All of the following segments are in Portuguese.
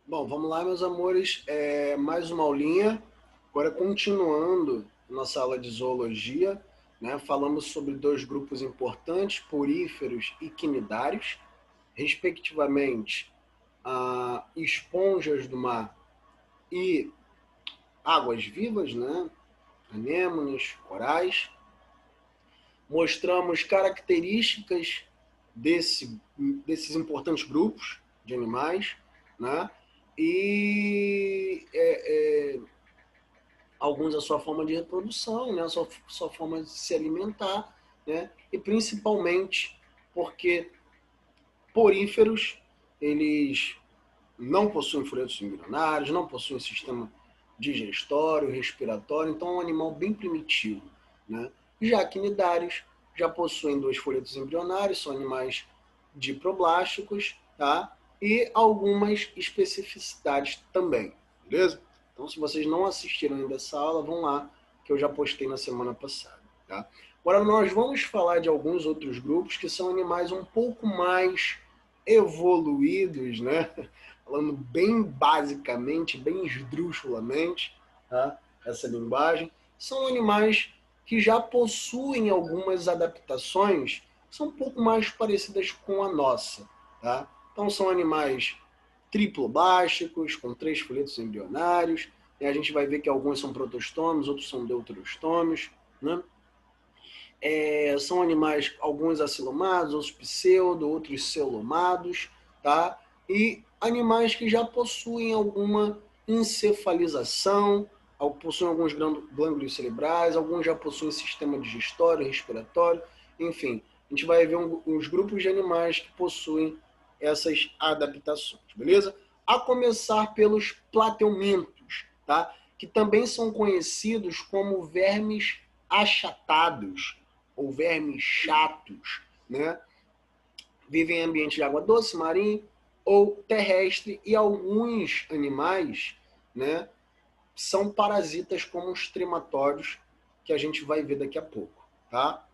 Bom, vamos lá, meus amores. Mais uma aulinha. Agora, continuando nossa aula de zoologia, né? Falamos sobre dois grupos importantes, poríferos e quinidários, respectivamente, esponjas do mar e águas vivas, né? Anêmones, corais. Mostramos características desses importantes grupos de animais, né? E alguns a sua forma de reprodução, né? a sua forma de se alimentar, né? E principalmente porque poríferos, eles não possuem folhetos embrionários, não possuem sistema digestório, respiratório, então é um animal bem primitivo, né? Já quinidários já possuem dois folhetos embrionários, são animais diploblásticos, tá? E algumas especificidades também, beleza? Então, se vocês não assistiram ainda essa aula, vão lá, que eu já postei na semana passada, tá? Agora, nós vamos falar de alguns outros grupos que são animais um pouco mais evoluídos, né? Falando bem basicamente, bem esdrúxulamente, tá? Essa linguagem, são animais que já possuem algumas adaptações que são um pouco mais parecidas com a nossa. Tá? Então, são animais triplobásticos, com 3 folhetos embrionários, e a gente vai ver que alguns são protostômios, outros são deuterostômios, né? São animais, alguns acilomados, outros pseudo, outros celomados, tá? E animais que já possuem alguma encefalização, possuem alguns glândulos cerebrais, alguns já possuem sistema digestório, respiratório, enfim. A gente vai ver uns grupos de animais que possuem essas adaptações, beleza? A começar pelos plateumintos, tá? Que também são conhecidos como vermes achatados, ou vermes chatos, né? Vivem em ambiente de água doce, marinho ou terrestre, e alguns animais, né, são parasitas como os trematórios, que a gente vai ver daqui a pouco, tá?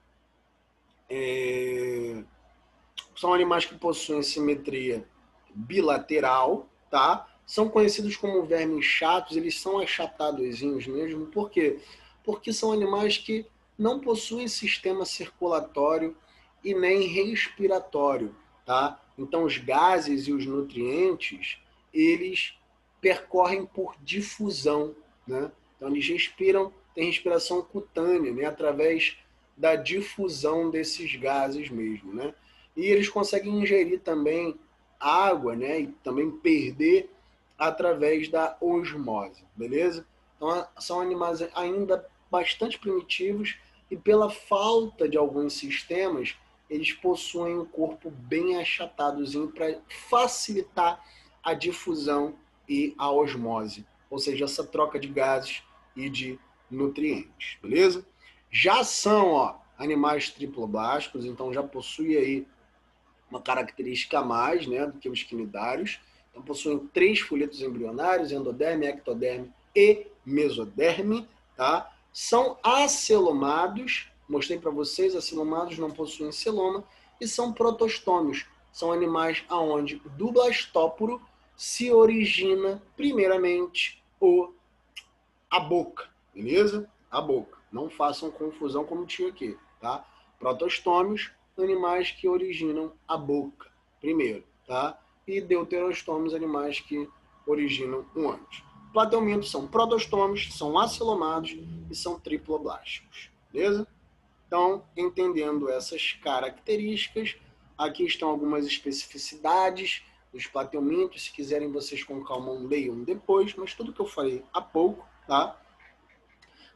São animais que possuem simetria bilateral, tá? São conhecidos como vermes chatos, eles são achatadoszinhos mesmo, por quê? Porque são animais que não possuem sistema circulatório e nem respiratório, tá? Então os gases e os nutrientes, eles percorrem por difusão, né? Então eles respiram, tem respiração cutânea, né? Através da difusão desses gases mesmo, né? E eles conseguem ingerir também água, né? E também perder através da osmose, beleza? Então são animais ainda bastante primitivos e pela falta de alguns sistemas, eles possuem um corpo bem achatadozinho para facilitar a difusão e a osmose, ou seja, essa troca de gases e de nutrientes, beleza? Já são, animais triploblásticos, então já possui aí uma característica a mais, né, do que os quinidários. Então possuem 3 folhetos embrionários, endoderme, ectoderme e mesoderme, tá? São acelomados, mostrei para vocês, acelomados não possuem celoma, e são protostômios, são animais aonde do blastóporo se origina primeiramente a boca, beleza? A boca. Não façam confusão como tinha aqui, tá? Protostômios, animais que originam a boca, primeiro, tá? E deuterostômios, animais que originam um antes. Plateumintos são protostômios, são acelomados e são triploblásticos, beleza? Então, entendendo essas características, aqui estão algumas especificidades dos plateumintos. Se quiserem vocês com calma leiam depois, mas tudo que eu falei há pouco, tá?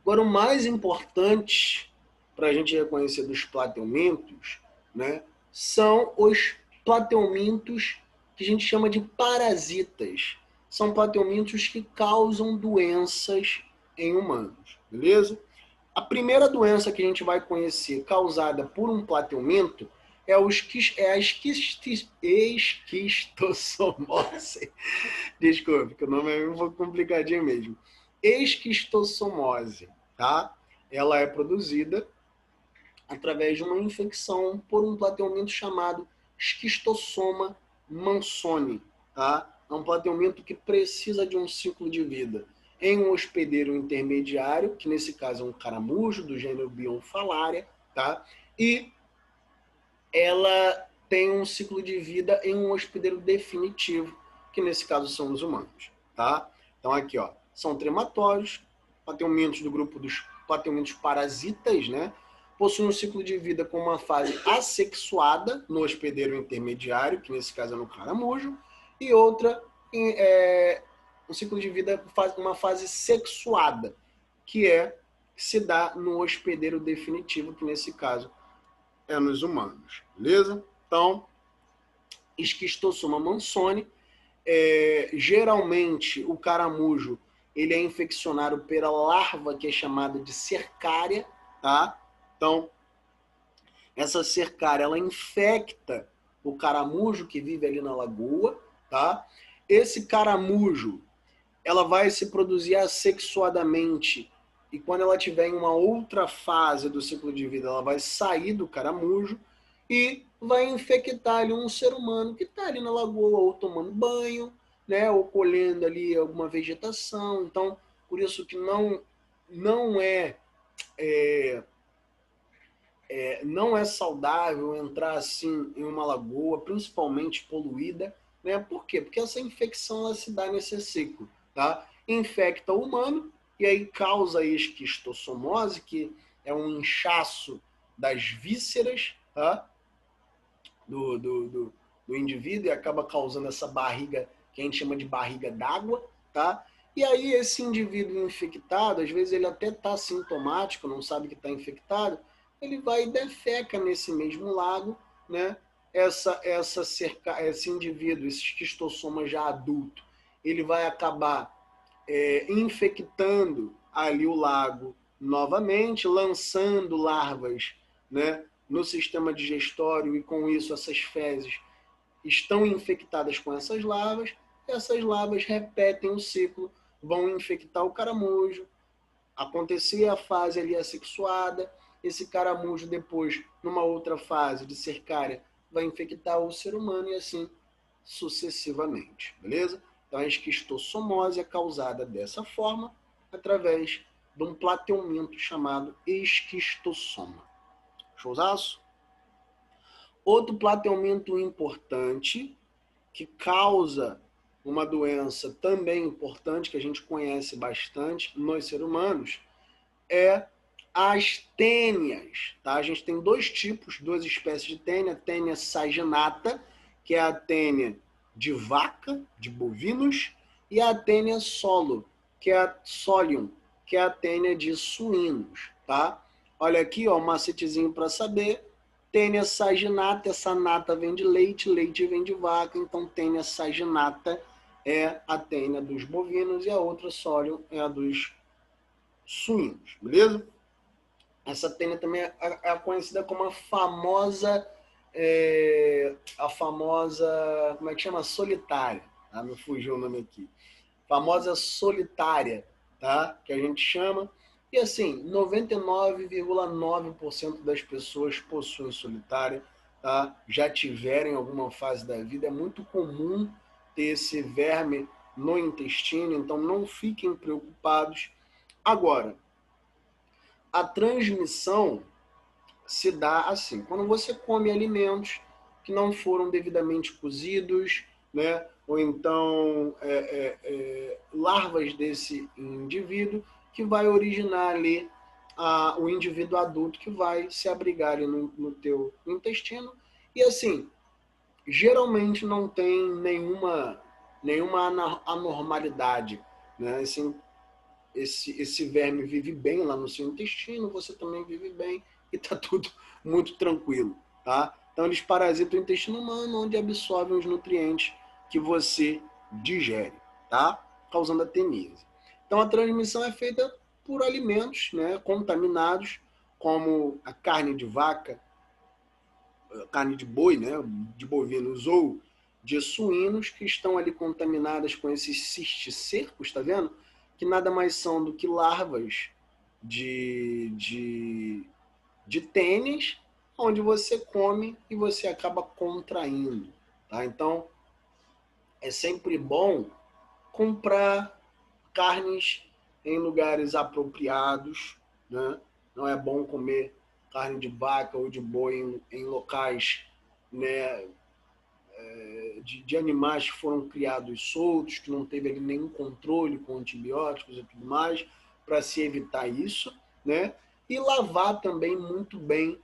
Agora, o mais importante para a gente reconhecer dos plateumintos, né, são os plateumintos que a gente chama de parasitas. São plateumintos que causam doenças em humanos, beleza? A primeira doença que a gente vai conhecer causada por um plateuminto é a esquistossomose. Desculpe, que o nome é um pouco complicadinho mesmo. Esquistossomose, tá? Ela é produzida através de uma infecção por um plateuminto chamado Esquistossoma mansoni, tá? é um plateamento que precisa de um ciclo de vida em um hospedeiro intermediário, que nesse caso é um caramujo do gênero Bionfalaria, tá? E ela tem um ciclo de vida em um hospedeiro definitivo, que nesse caso são os humanos, tá? Então aqui, ó, são trematórios, plateumintos do grupo dos plateumintos parasitas, né? Possuem um ciclo de vida com uma fase assexuada no hospedeiro intermediário, que nesse caso é no caramujo, e outra um ciclo de vida uma fase sexuada, que se dá no hospedeiro definitivo, que nesse caso é nos humanos, beleza? Então, Esquistossoma mansoni, geralmente o caramujo ele é infeccionado pela larva que é chamada de cercária, tá? Então, essa cercária ela infecta o caramujo que vive ali na lagoa, tá? Esse caramujo ela vai se produzir assexuadamente e quando ela tiver em uma outra fase do ciclo de vida, ela vai sair do caramujo e vai infectar ali um ser humano que está ali na lagoa ou tomando banho, né, ou colhendo ali alguma vegetação. Então, por isso que não não é saudável entrar assim em uma lagoa, principalmente poluída, né? Por quê? Porque essa infecção ela se dá nesse ciclo, tá? Infecta o humano e aí causa a esquistossomose, que é um inchaço das vísceras, tá? Do indivíduo e acaba causando essa barriga que a gente chama de barriga d'água, tá? E aí esse indivíduo infectado, às vezes ele até está sintomático, não sabe que está infectado, ele vai e defeca nesse mesmo lago, né? Esse indivíduo, esse esquistossoma já adulto, ele vai acabar infectando ali o lago novamente, lançando larvas, né, no sistema digestório e com isso essas fezes estão infectadas com essas larvas, e essas larvas repetem o ciclo, vão infectar o caramujo, acontecer a fase ali assexuada, esse caramujo depois, numa outra fase de cercária, vai infectar o ser humano e assim sucessivamente, beleza? Então a esquistossomose é causada dessa forma, através de um plateumento chamado esquistossoma. Showzaço? Outro plateamento importante que causa uma doença também importante que a gente conhece bastante nos seres humanos é as tênias, tá? A gente tem dois tipos, duas espécies de tênia, tênia saginata, que é a tênia de vaca, de bovinos, e a tênia solo, que é a solium, que é a tênia de suínos, tá? Olha aqui, ó, um macetezinho para saber. Tênia saginata, essa nata vem de leite, leite vem de vaca, então tênia saginata é a tênia dos bovinos e a outra solium é a dos suínos, beleza? Essa tênia também é conhecida como a famosa, como é que chama? Solitária, tá? Me fugiu o nome aqui. Famosa solitária, tá? Que a gente chama. E assim, 99,9% das pessoas possuem solitária, tá? Já tiveram em alguma fase da vida. É muito comum ter esse verme no intestino, então não fiquem preocupados. Agora, a transmissão se dá assim, quando você come alimentos que não foram devidamente cozidos, né? Ou então larvas desse indivíduo que vai originar ali o indivíduo adulto que vai se abrigar ali no teu intestino. E assim, geralmente não tem nenhuma anormalidade, né? Assim, esse verme vive bem lá no seu intestino, você também vive bem e está tudo muito tranquilo, tá? Então eles parasitam o intestino humano, onde absorvem os nutrientes que você digere, tá? Causando a teníase. Então a transmissão é feita por alimentos, né, contaminados, como a carne de vaca, carne de boi, né, de bovinos ou de suínos que estão ali contaminadas com esses cisticercos, tá vendo? Que nada mais são do que larvas de, de, de tênis, onde você come e você acaba contraindo, tá? Então, é sempre bom comprar carnes em lugares apropriados, né? Não é bom comer carne de vaca ou de boi em locais, né, de animais que foram criados soltos, que não teve ali nenhum controle com antibióticos e tudo mais, para se evitar isso, né? E lavar também muito bem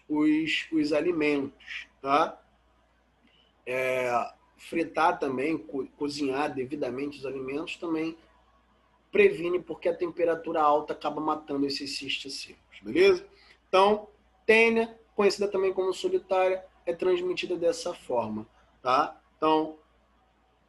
os alimentos, tá? Fritar também, cozinhar devidamente os alimentos também previne, porque a temperatura alta acaba matando esses cistos secos, beleza? Então, tênia, conhecida também como solitária, é transmitida dessa forma, tá? Então,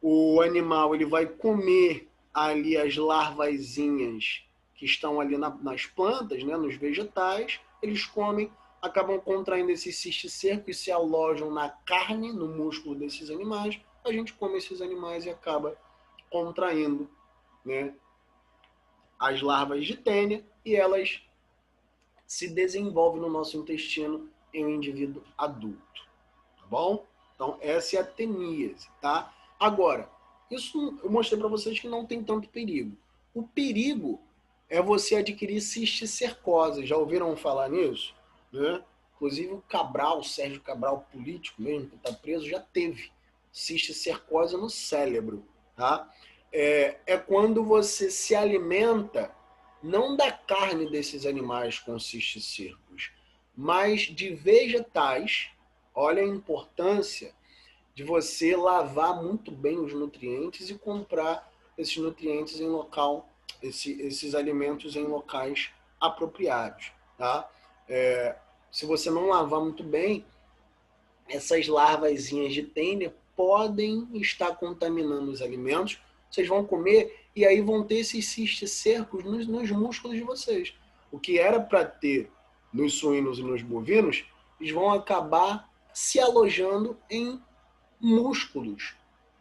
o animal ele vai comer ali as larvazinhas que estão ali nas plantas, né, nos vegetais, eles comem, acabam contraindo esses cistos secos e se alojam na carne, no músculo desses animais, a gente come esses animais e acaba contraindo, né, as larvas de tênia e elas se desenvolvem no nosso intestino em um indivíduo adulto, tá bom? Então, essa é a teníase, tá? Agora, isso eu mostrei para vocês que não tem tanto perigo. O perigo é você adquirir cisticercose. Já ouviram falar nisso? Né? Inclusive o Cabral, o Sérgio Cabral, político mesmo, que está preso, já teve cisticercose no cérebro, tá? É quando você se alimenta não da carne desses animais com cisticircos, mas de vegetais. Olha a importância de você lavar muito bem os nutrientes e comprar esses nutrientes em local, esses alimentos em locais apropriados, tá? Se você não lavar muito bem, essas larvazinhas de tênia podem estar contaminando os alimentos, vocês vão comer e aí vão ter esses cisticercos nos músculos de vocês. O que era para ter nos suínos e nos bovinos, eles vão acabar se alojando em músculos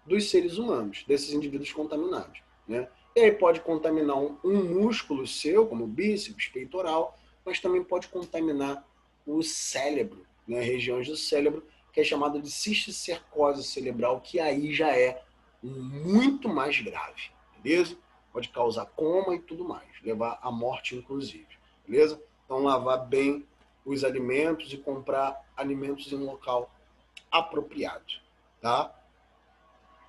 dos seres humanos, desses indivíduos contaminados, né? E aí pode contaminar um músculo seu, como o bíceps, peitoral, mas também pode contaminar o cérebro, né? Regiões do cérebro, que é chamada de cisticercose cerebral, que aí já é muito mais grave, beleza? Pode causar coma e tudo mais, levar à morte inclusive, beleza? Então lavar bem os alimentos e comprar alimentos em local apropriado, tá?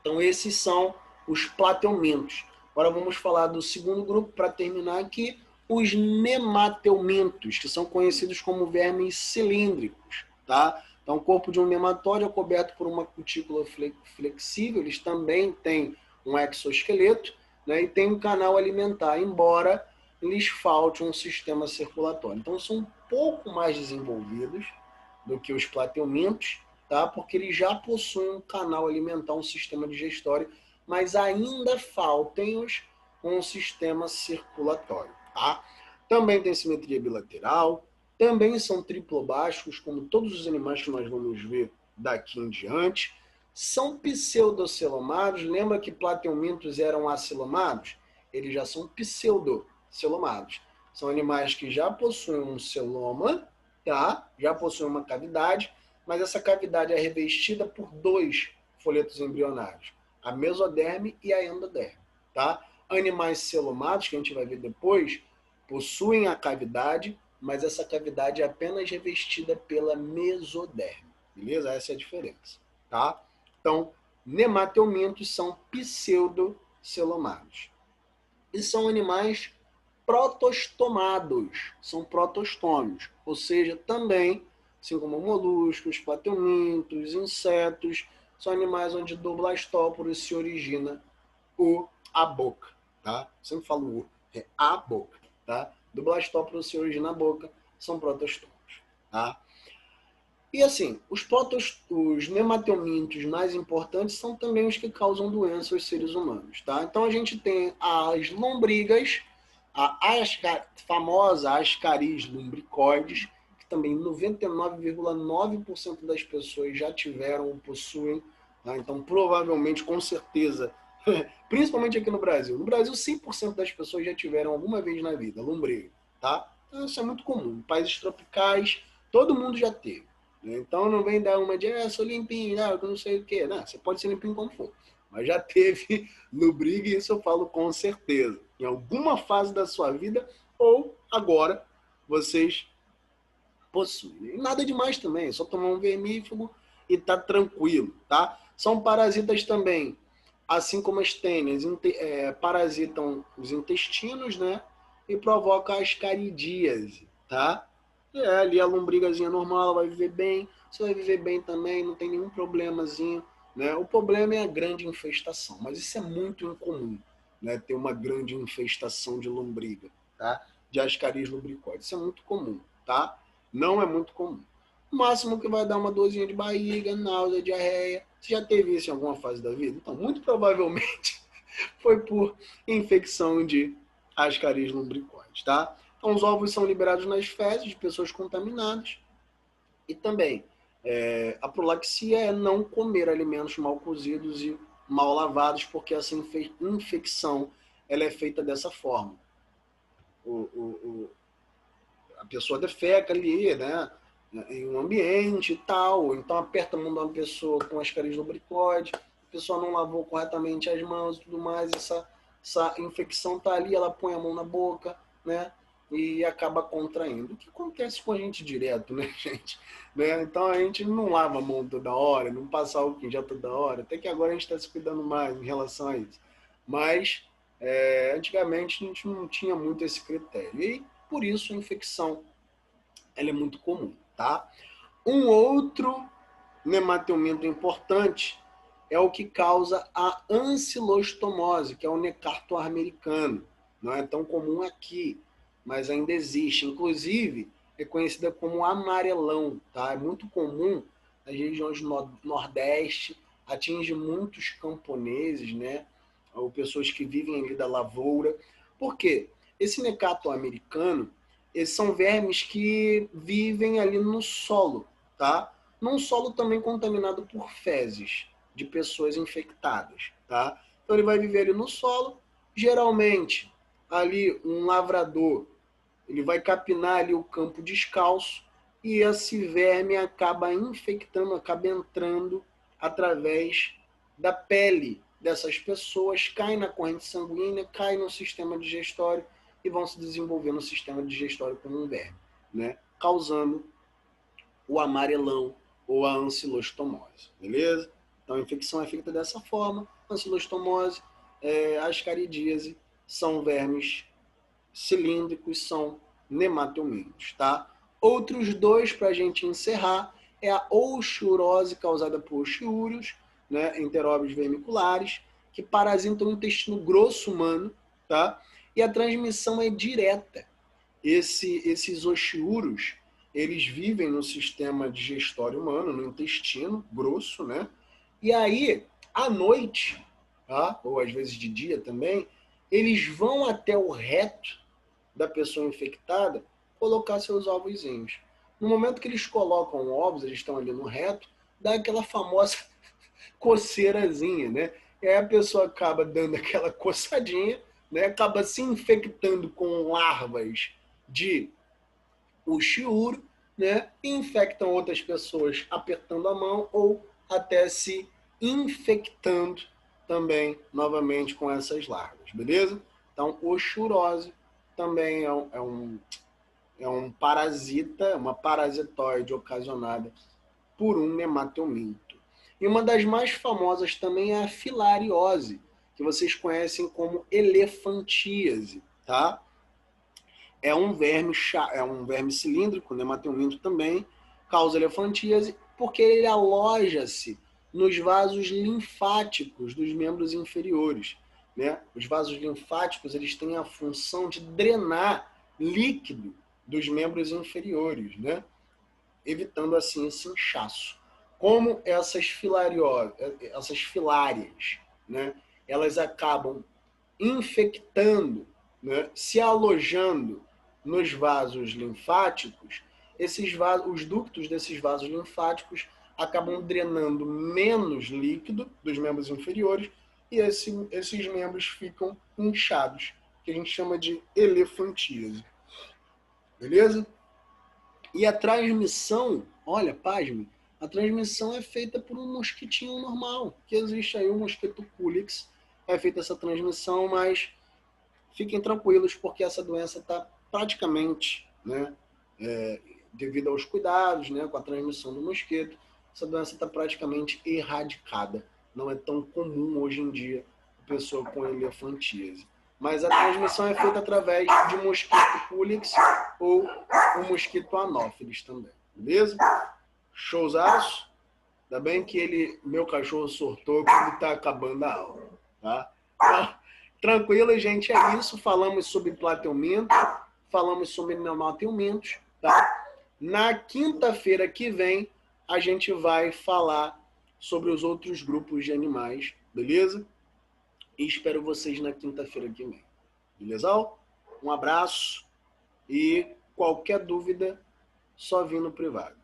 Então esses são os plateumintos. Agora vamos falar do segundo grupo para terminar aqui, os nemateumintos, que são conhecidos como vermes cilíndricos, tá? Então o corpo de um nematóide é coberto por uma cutícula flexível, eles também têm um exoesqueleto, né, e tem um canal alimentar, embora lhes falte um sistema circulatório. Então são um pouco mais desenvolvidos do que os plateumintos, tá? Porque eles já possuem um canal alimentar, um sistema digestório, mas ainda faltam-os um sistema circulatório, tá? Também tem simetria bilateral, também são triplobásticos, como todos os animais que nós vamos ver daqui em diante. São pseudocelomados, lembra que plateumintos eram acelomados? Eles já são pseudocelomados. São animais que já possuem um celoma, tá? Já possuem uma cavidade, mas essa cavidade é revestida por dois folhetos embrionários, a mesoderme e a endoderme, tá? Animais celomados, que a gente vai ver depois, possuem a cavidade, mas essa cavidade é apenas revestida pela mesoderme, beleza? Essa é a diferença, tá? Então, nemateumintos são pseudocelomados. E são animais protostomados, são protostômios, ou seja, também, assim como moluscos, plateumintos, insetos, são animais onde do blastóporo se origina a boca, tá? Sempre falo o, é a boca, tá? Do blastóporo se origina a boca, são protostômios, tá? E assim, os nemateumintos mais importantes são também os que causam doença aos seres humanos, tá? Então a gente tem as lombrigas, a famosa Ascaris lumbricoides, que também 99,9% das pessoas já tiveram ou possuem, tá? Então provavelmente, com certeza, principalmente aqui no Brasil. No Brasil, 100% das pessoas já tiveram alguma vez na vida lombriga, tá? Então isso é muito comum. Em países tropicais, todo mundo já teve. né? Então não vem dar uma de, sou limpinho, não, eu não sei o quê. Não, você pode ser limpinho como for. Mas já teve lubriga, e isso eu falo com certeza. Em alguma fase da sua vida, ou agora, vocês possuem. E nada demais também, é só tomar um vermífugo e tá tranquilo, tá? São parasitas também, assim como as tênis, parasitam os intestinos, né? E provoca a ascaridíase, tá? Ali a lombrigazinha normal, ela vai viver bem, você vai viver bem também, não tem nenhum problemazinho, né? O problema é a grande infestação, mas isso é muito incomum, né? Ter uma grande infestação de lombriga, tá? De Ascaris lumbricoides, isso é muito comum, tá? Não é muito comum. O máximo que vai dar uma dorzinha de barriga, náusea, diarreia. Você já teve isso em alguma fase da vida? Então, muito provavelmente foi por infecção de Ascaris lumbricoides, tá? Então, os ovos são liberados nas fezes de pessoas contaminadas. E também, a prolaxia é não comer alimentos mal cozidos e mal lavados, porque essa infecção ela é feita dessa forma. A pessoa defeca ali, né? Em um ambiente e tal, então aperta a mão de uma pessoa com ascaris lumbricoide, a pessoa não lavou corretamente as mãos e tudo mais, essa infecção está ali, ela põe a mão na boca, né? E acaba contraindo. O que acontece com a gente direto, né, gente? Né? Então a gente não lava a mão toda hora, não passa álcool em gel toda hora, até que agora a gente está se cuidando mais em relação a isso. Mas antigamente a gente não tinha muito esse critério. E por isso a infecção ela é muito comum, tá? Um outro nematelminto importante é o que causa a ancilostomose, que é o necarto americano. Não é tão comum aqui, mas ainda existe. Inclusive, é conhecida como amarelão, tá? É muito comum nas regiões do Nordeste, atinge muitos camponeses, né? Ou pessoas que vivem ali da lavoura. Por quê? Esse necarto americano, eles são vermes que vivem ali no solo, tá? Num solo também contaminado por fezes de pessoas infectadas, tá? Então ele vai viver ali no solo, geralmente ali um lavrador, ele vai capinar ali o campo descalço e esse verme acaba infectando, acaba entrando através da pele dessas pessoas, cai na corrente sanguínea, cai no sistema digestório e vão se desenvolver no sistema digestório como um verme, né? Causando o amarelão ou a ancilostomose, beleza? Então a infecção é feita dessa forma, ancilostomose, ascaridíase, são vermes cilíndricos, são nematelmintos, tá? Outros dois para a gente encerrar é a oxurose causada por oxiúrios, né, enteróbios vermiculares, que parasitam o intestino grosso humano, tá? E a transmissão é direta. Esses oxiúrios, eles vivem no sistema digestório humano, no intestino grosso, né? E aí, à noite, tá? Ou às vezes de dia também, eles vão até o reto da pessoa infectada colocar seus ovozinhos. No momento que eles colocam ovos, eles estão ali no reto, dá aquela famosa coceirazinha, né? E aí a pessoa acaba dando aquela coçadinha, né? Acaba se infectando com larvas de uxiúro, né? E infectam outras pessoas apertando a mão ou até se infectando também novamente com essas larvas, beleza? Então, oxurose também é um parasita, uma parasitoide ocasionada por um nematelminto. E uma das mais famosas também é a filariose, que vocês conhecem como elefantíase, tá? É um verme cilíndrico, nematelminto também, causa elefantíase, porque ele aloja-se nos vasos linfáticos dos membros inferiores, né? Os vasos linfáticos, eles têm a função de drenar líquido dos membros inferiores, né? Evitando assim esse inchaço. Como essas filárias, né? Elas acabam infectando, né? Se alojando nos vasos linfáticos, os ductos desses vasos linfáticos acabam drenando menos líquido dos membros inferiores e esses membros ficam inchados, que a gente chama de elefantíase. Beleza? E a transmissão, Olha, pasme, a transmissão é feita por um mosquitinho normal, que existe aí, o mosquito Culex, é feita essa transmissão, mas fiquem tranquilos, porque essa doença está praticamente, né, devido aos cuidados, né, com a transmissão do mosquito, essa doença está praticamente erradicada. Não é tão comum hoje em dia a pessoa com elefantíase. Mas a transmissão é feita através de mosquito Culex ou o mosquito Anopheles também, beleza? Showzaço? Ainda bem que meu cachorro sortou quando está acabando a aula, tá? Então, tranquilo, gente, é isso. Falamos sobre plateuminto, falamos sobre neomateumintos, tá? Na quinta-feira que vem, a gente vai falar sobre os outros grupos de animais, beleza? E espero vocês na quinta-feira que vem, beleza? Um abraço e qualquer dúvida, só vir no privado.